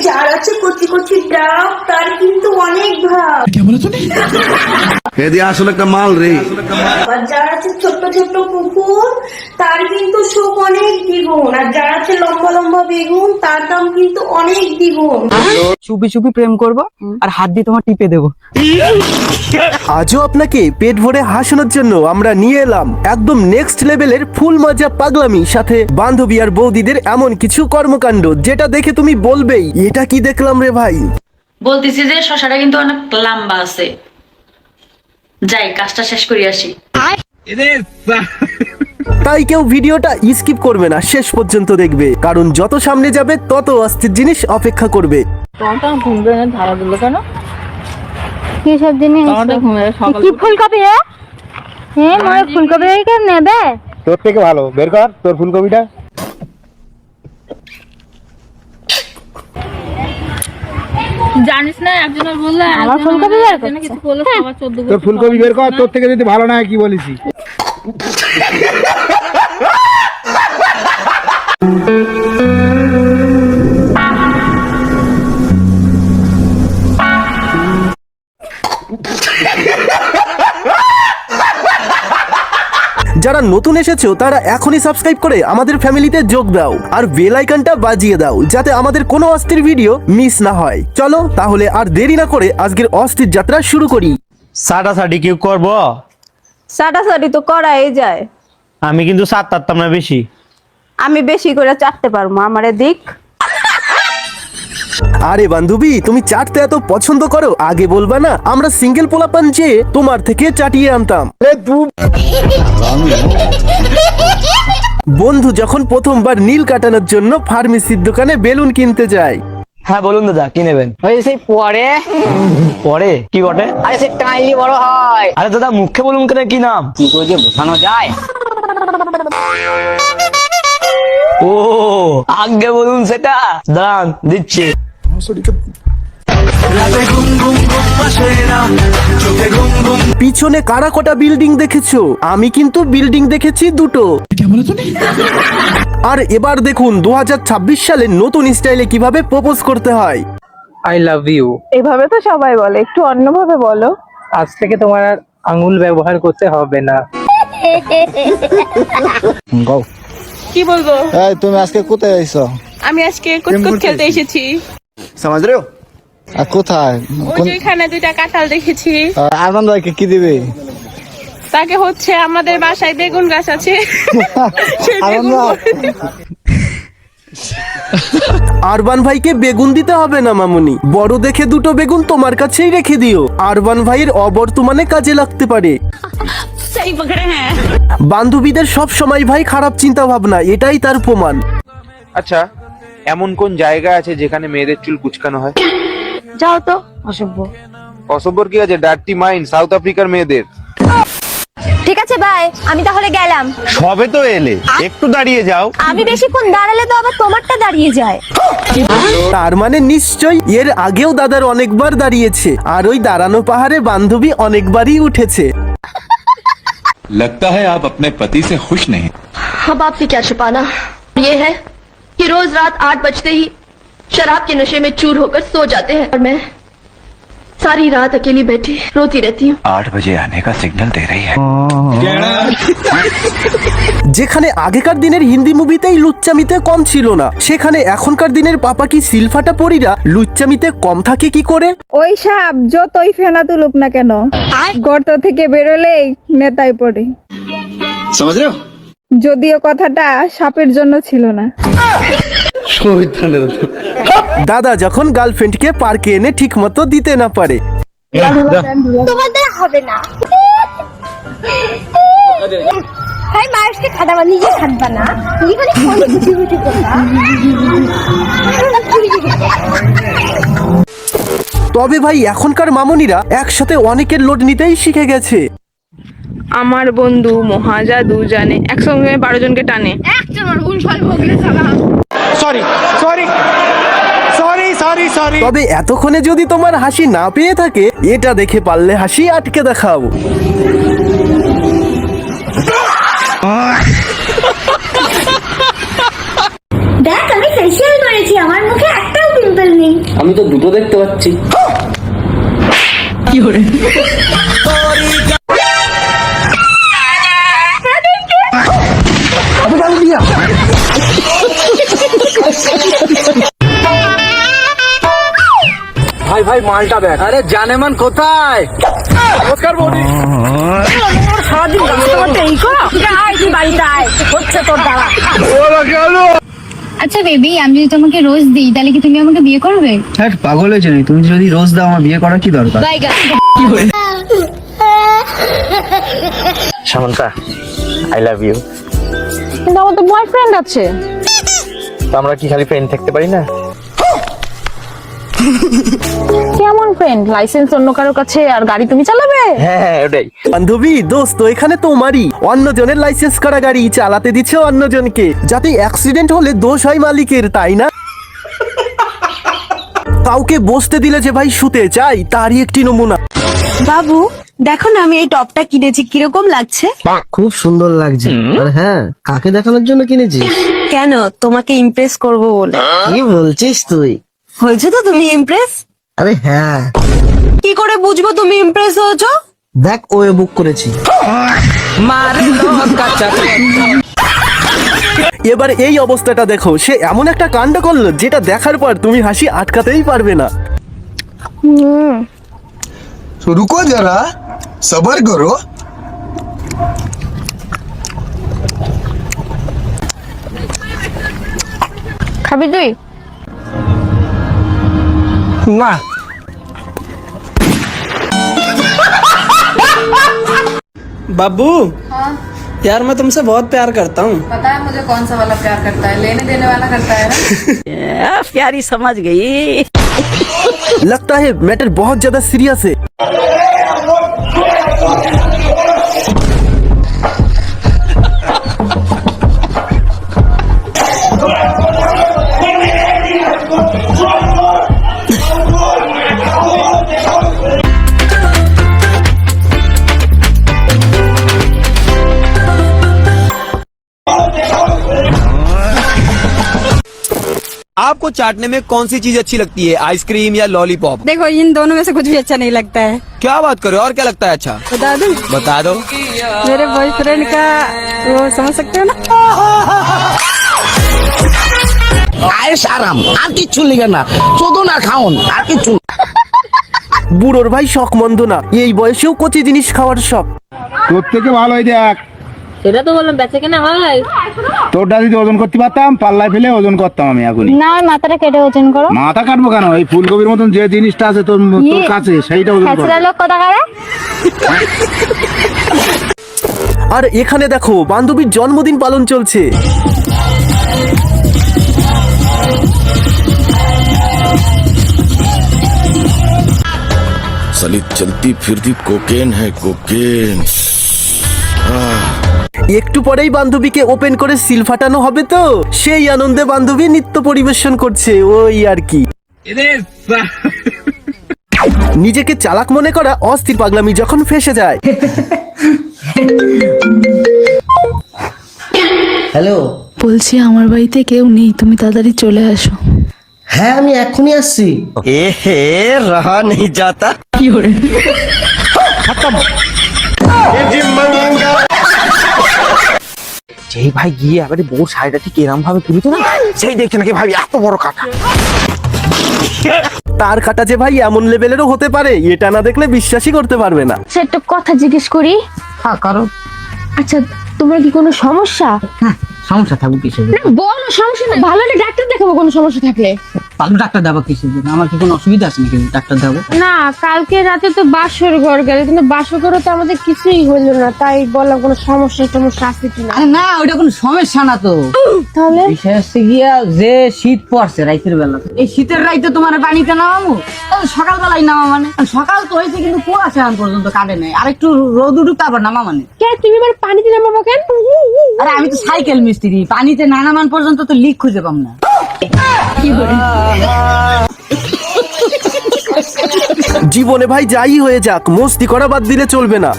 যার আছে কচি কচি ডাব তার কিন্তু অনেক ভাব। আসলে একটা মাল রে। আর যার আছে ছোট্ট ছোট্ট পুকুর তার কিন্তু সুখ অনেক দ্বিগুণ। আর যার আছে লম্বা লম্বা বেগুন তার দাম কিন্তু অনেক দ্বিগুণ। চুপি চুপি প্রেম করব আর হাত দিয়ে তোমার টিপে দেবো। আজও আপনাকে পেট ভরে হাসানোর জন্য আমরা নিয়ে এলাম একদম নেক্সট লেভেলের ফুল মজা পাগলামি, সাথে বান্ধবী আর বৌদিদের এমন কিছু কর্মকাণ্ড যেটা দেখে তুমি বলবেই এটা কি দেখলাম রে ভাই। বলতেছি যে শশাটা কিন্তু অনেক লম্বা আছে, যাই কাজটা শেষ করি আসি। তাই কেউ ভিডিওটা স্কিপ করবে না, শেষ পর্যন্ত দেখবে, কারণ যত সামনে যাবে তত অস্থির জিনিস অপেক্ষা করবে। কি সব জিনিস? কি ফুলকপি রে? হ্যাঁ মনে ফুলকপি নেবে? তোর থেকে ভালো বের কর তোর ফুলকপিটা। জানিস না একজনের বললে আমার ফুলকপি বের কর, কিছু বললে সবার 14 তোর ফুলকপি বের কর, তোর থেকে যদি ভালো না হয় কি বলিস? যারা নতুন এসেছো তারা এখনই সাবস্ক্রাইব করে আমাদের ফ্যামিলিতে যোগ দাও আর বেল আইকনটা বাজিয়ে দাও যাতে আমাদের কোনো অস্থির ভিডিও মিস না হয়। চলো তাহলে আর দেরি না করে আজকের অস্থির যাত্রা শুরু করি। সাটাসাটি কেউ করবো? সাটাসাটি তো করাই যায়। আমি কিন্তু সাত পারতাম না বেশি। আমি বেশি করে চাটতে পারবো, আমারে দিক। আরে বান্ধবী তুমি চাটতে এত পছন্দ করো, আগে বলবা না? আমরা সিঙ্গেল পোলাপান যে তোমার থেকে চাটিয়ে আনতাম। বন্ধু যখন প্রথমবার নীল কাটানোর জন্য ফার্মেসির দোকানে বেলুন কিনতে যায়। হ্যাঁ বলুন দাদা, কি নেবেন? ওই সেই পরে পরে কি বটে? আরে সে টাইলি বড় হয়। আরে দাদা মুখে বলুন কেন, কি নাম? কি করে যে বোঝানো যায়? ও আগে বলুন সেটা, দাঁড়ান দিচ্ছি। পিছনে কারা কটা বিল্ডিং দেখেছো? আমি কিন্তু বিল্ডিং দেখেছি দুটো। আর এবার দেখুন 2026 সালে নতুন স্টাইলে কিভাবে প্রপোজ করতে হয়। I love you. এভাবে তো সবাই বলে, একটু অন্যভাবে বলো। আজ থেকে তোমার আর আঙ্গুল ব্যবহার করতে হবে না। কি বলবো? এই তুমি আজকে কোথায় আইছো? আমি আজকে কুতকুত খেলতে এসেছি। সমাজ রে? আর কোথায়? ওইখানে দুইটা কাঁঠাল দেখেছি। আনন্দ কি দিবে? তাকে হচ্ছে আমাদের বাসায় বেগুন গাছ আছে। আরবান ভাইকে বেগুন দিতে হবে না মামুনি, বড় দেখে দুটো বেগুন তোমার কাছেই রেখে দিও, আরবান ভাইয়ের অবর্তমানে কাজে লাগতে পারে। বান্ধবীদের সব সময় ভাই খারাপ চিন্তা ভাবনা, এটাই তার প্রমাণ। আচ্ছা এমন কোন জায়গা আছে যেখানে মেয়েদের চুল কুচকানো হয়? যাও তো অসভ্য। অসভ্যর কি আছে? ডার্টি মাইন্ড সাউথ আফ্রিকার মেয়েদের। ঠিক আছে বাই, আমি তাহলে গেলাম। সবে তো এলে, একটু দাঁড়িয়ে যাও। আমি বেশিক্ষণ দাঁড়ালে তো আবার তোমারটা দাঁড়িয়ে যায়। তার মানে নিশ্চয় এর আগেও দাদার অনেকবার দাঁড়িয়েছে, আর ওই দাঁড়ানো পাহাড়ে বান্ধবী অনেকবারই উঠেছে। लगता है आप अपने पति से खुश नहीं। अब आपसे क्या छुपाना, ये है कि रोज रात 8 बजते ही शराब के नशे में चूर होकर सो जाते हैं और मैं सारी रात अकेली बैठी रोती रहती हूँ। 8 बजे आने का सिग्नल दे रही है। যেখানে আগেকার দিনের হিন্দি মুভিতেই লুচ্চামিতে কম ছিল না, সেখানে এখনকার দিনের পাপা কি সিলফাটা পরীরা লুচ্চামিতে কম থাকে কি করে? ওই সাপ যতই ফেনা তুলুক না কেন, গর্ত থেকে বেরোলেই নেতায় পড়ে। সমাজ রে? যদিও কথাটা সাপের জন্য ছিল না। দাদা যখন গার্লফ্রেন্ডকে পার্কে এনে ঠিক মতো দিতে না পারে। তোমার দ্বারা হবে না। ভাই মার্চকে খাদাবা, নিজে খাদবা না, নিজে খালি ফোনে গুটি গুটি করবা। তবে ভাই এখনকার মামুনিরা একসাথে অনেকের লোড নিতেই শিখে গেছে। আমার বন্ধু মহাজাদু জানে, একসঙ্গে 12 জনকে টানে। তবে এতক্ষণে যদি তোমার হাসি না পেয়ে থাকে, এটা দেখে পারলে হাসি আটকে দেখাও। দেখ আমি ফেসিয়াল করেছি, আমার মুখে একটাও পিম্পল নেই। আমি তো দুটো দেখতে পাচ্ছি। ভাই ভাই মালটা দেখ। আরে জানেমান কোথায়? নমস্কার বৌদি। সারাদিন রাস্তা করতে এই কো তুই বাড়িতে আয়, হচ্ছে তোর দ্বারা। अच्छा बेबी আমি যদি তোমাকে রোজ দিই তাহলে কি তুমি আমাকে বিয়ে করবে? হ্যাঁ পাগল হয়েছে নাকি? তুমি যদি রোজ দাও আমার বিয়ে করার কি দরকার? Samanta, I love you. কিন্তু আমার তো বয়ফ্রেন্ড আছে। তো আমরা কি খালি ফ্রেন্ড থাকতে পারি না? কেমন ফ্রেন্ড? লাইসেন্স অন্য কারো কাছে আর গাড়ি তুমি চালাবে? হ্যাঁ ওটাই। বান্ধবী দোস্ত এখানে তোমারই, অন্যজনের লাইসেন্স করা গাড়ি চালাতে দিচ্ছ অন্যজনকে, যাতে অ্যাক্সিডেন্ট হলে দোষ হয় মালিকের, তাই না? কাউকে বসতে দিলে যে ভাই শুতে চাই তারই একটি নমুনা। বাবু দেখো না আমি এই টপটা কিনেছি, কিরকম লাগছে? খুব সুন্দর লাগছে। আর হ্যাঁ, কাকে দেখানোর জন্য কিনেছি? কেন? তোমাকে ইমপ্রেস করব বলে। কি বলছিস তুই? হয়েছে তো তুমি ইমপ্রেস? আরে হ্যাঁ, কি করে বুঝবো তুমি ইমপ্রেস হয়েছো? দেখ ওয়ে বুক করেছি। এবার এই অবস্থাটা দেখো, সে এমন একটা কাণ্ড করলো যেটা দেখার পর তুমি হাসি আটকাতেই পারবে না। रुको जरा, सबर करो। খাবি তুই? না। बाबू यार मैं तुमसे बहुत प्यार करता हूँ। पता है मुझे कौन सा वाला प्यार करता है, लेने देने वाला करता है ना। प्यारी समझ गई। लगता है मैटर बहुत ज्यादा सीरियस है। आपको चाटने में कौन सी चीज अच्छी लगती है, आइसक्रीम या लॉलीपॉप? देखो इन दोनों में से कुछ भी अच्छा नहीं लगता है। क्या बात करो, और क्या लगता है अच्छा? बता दूं? बता दो। मेरे बॉयफ्रेंड का वो समझ सकते हो ना? আয়েশ আরাম আর কিচ্ছু লিখে না, শুধু না খাওন আর কিচ্ছু। বুড়োর ভাই শখ মন্দ না, এই বয়সেও কচি জিনিস খাওয়ার শখ। তোর থেকে ভালোই দেখ। সেটা তো বললাম বেঁচে কেনা হয়। তোরটা যদি ওজন করতে পারতাম পাল্লায় ফেলে ওজন করতাম আমি এখনই। না মাথাটা কেটে ওজন করো। মাথা কাটবো কেন? এই ফুলকপির মতন যে জিনিসটা আছে তোর তোর কাছে সেইটা ওজন করো। হ্যাঁ লোক কথা কারে। আর এখানে দেখো বান্ধবীর জন্মদিন পালন চলছে। साली चलती फिरती कोकेन है कोकेन। একটু পরেই বান্ধবীকে ওপেন করে সিল ফাটানো হবে, তো সেই আনন্দে বান্ধবী নৃত্য পরিবেশন করছে, ওই আর কি। নিজেকে চালাক মনে করা অস্থির পাগলামি যখন ফেসে যায়। হ্যালো, বলছি আমার বাড়িতে কেউ নেই, তুমি তাড়াতাড়ি চলে আসো। হ্যাঁ আমি এখনই আসছি। এ হে রহা নেই যাতা। কি করে? যেই ভাই গিয়ে এবারে বউর শাড়িটা ঠিক এরম ভাবে তুলিত না, সেই দেখছে নাকি ভাই এত বড় কাটা। তার কাটা যে ভাই এমন লেভেলেরও হতে পারে, এটা না দেখলে বিশ্বাসই করতে পারবে না। সে একটা কথা জিজ্ঞেস করি। হ্যাঁ করো। আচ্ছা তোমার কি কোনো সমস্যা? সমস্যা থাকবে কিসের? না বলো সমস্যা না, ভালো হলে ডাক্তার দেখাবো কোনো সমস্যা থাকলে। ভালো ডাক্তার দেবো কিসের জন্য? আমার কি কোনো অসুবিধা আছে নাকি ডাক্তার দেবো? না কালকে রাতে তো বাসর ঘর গেলে, কিন্তু বাসর ঘরে তো আমাদের কিছুই হলো না, তাই বললাম কোনো সমস্যা টমস্যা আছে কিনা। আরে না ওইটা কোনো সমস্যা না তো। তাহলে বিষয় হচ্ছে গিয়া যে শীত পড়ছে রাইতের বেলা, এই শীতের রাইতে তোমার পানিতে নামাবো, সকালবেলায় নামা মানে সকাল তো হয়েছে কিন্তু কুয়াশা এখন পর্যন্ত কাটে নাই, আর একটু রোদ উঠুক তারপর নামা মানে। কে তুমি এবার পানিতে নামাবো কেন? আরে আমি তো সাইকেল মিস্ত্রি, পানিতে না নামান পর্যন্ত তো লিক খুঁজে পাম না। জীবনে ভাই যাই হয়ে যাক, মস্তি করা বাদ দিলে চলবে না।